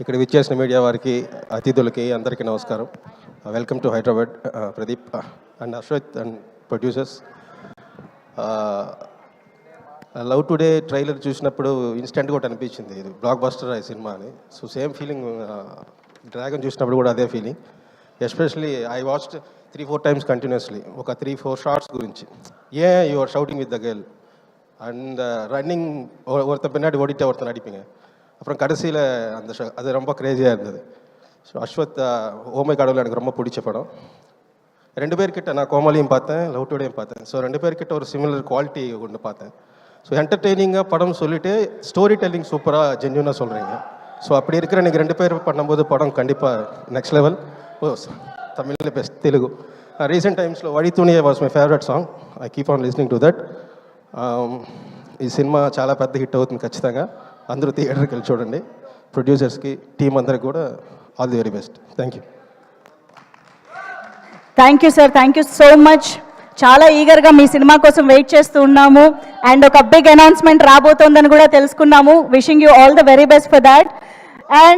ఇక్కడ విచ్చేసిన మీడియా వారికి, అతిథులకి అందరికీ నమస్కారం. Welcome to Hyderabad. Pradeep and Ashwath and producers. Love Today trailer చూసినప్పుడు ఇన్స్టెంట్గా ఒకటి అనిపించింది, ఇది బ్లాక్ బస్టర్ ఈ సినిమా అని. సో సేమ్ ఫీలింగ్ డ్రాగన్ చూసినప్పుడు కూడా అదే ఫీలింగ్. Especially I watched 3-4 times continuously. ఒక 3-4 షార్ట్స్ గురించి, you are shouting with the girl and running ஒருத்தன் பின்னாடி ஓடிட்டே ஒருத்தன் அடிப்பீங்க. அப்புறம் கடைசியில் அந்த அது ரொம்ப க்ரேஸியாக இருந்தது. ஸோ அஸ்வத் ஓமை கடவுள் எனக்கு ரொம்ப பிடிச்ச படம். 2 பேர்கிட்ட நான் கோமாளியும் பார்த்தேன், லவ் டுடேயும் பார்த்தேன். ஸோ 2 பேர்கிட்ட ஒரு சிமிலர் குவாலிட்டி ஒன்று பார்த்தேன். ஸோ என்டர்டெய்னிங்காக படம் சொல்லிவிட்டு ஸ்டோரி டெல்லிங் சூப்பராக ஜென்யூனாக சொல்கிறீங்க. ஸோ அப்படி இருக்கிற நீங்கள் 2 பேர் பண்ணும்போது படம் கண்டிப்பாக நெக்ஸ்ட் லெவல். ஓ தமிழில் பெஸ்ட் தெலுங்கு. ரீசெண்ட் டைம்ஸில் వడి తునియే was my favourite song. I keep on listening to that. ఈ సినిమా చాలా పెద్ద హిట్ అవుతుంది ఖచ్చితంగా. అందరూ థియేటర్కి వెళ్ళి చూడండి. ప్రొడ్యూసర్స్కి, టీం అందరికి కూడా all the very best. Thank you. Thank you sir, thank you so much. చాలా ఈగర్గా మీ సినిమా కోసం వెయిట్ చేస్తూ ఉన్నాము. అండ్ ఒక బిగ్ అనౌన్స్మెంట్ రాబోతోందని కూడా తెలుసుకున్నాము. Wishing you all the very best for that. And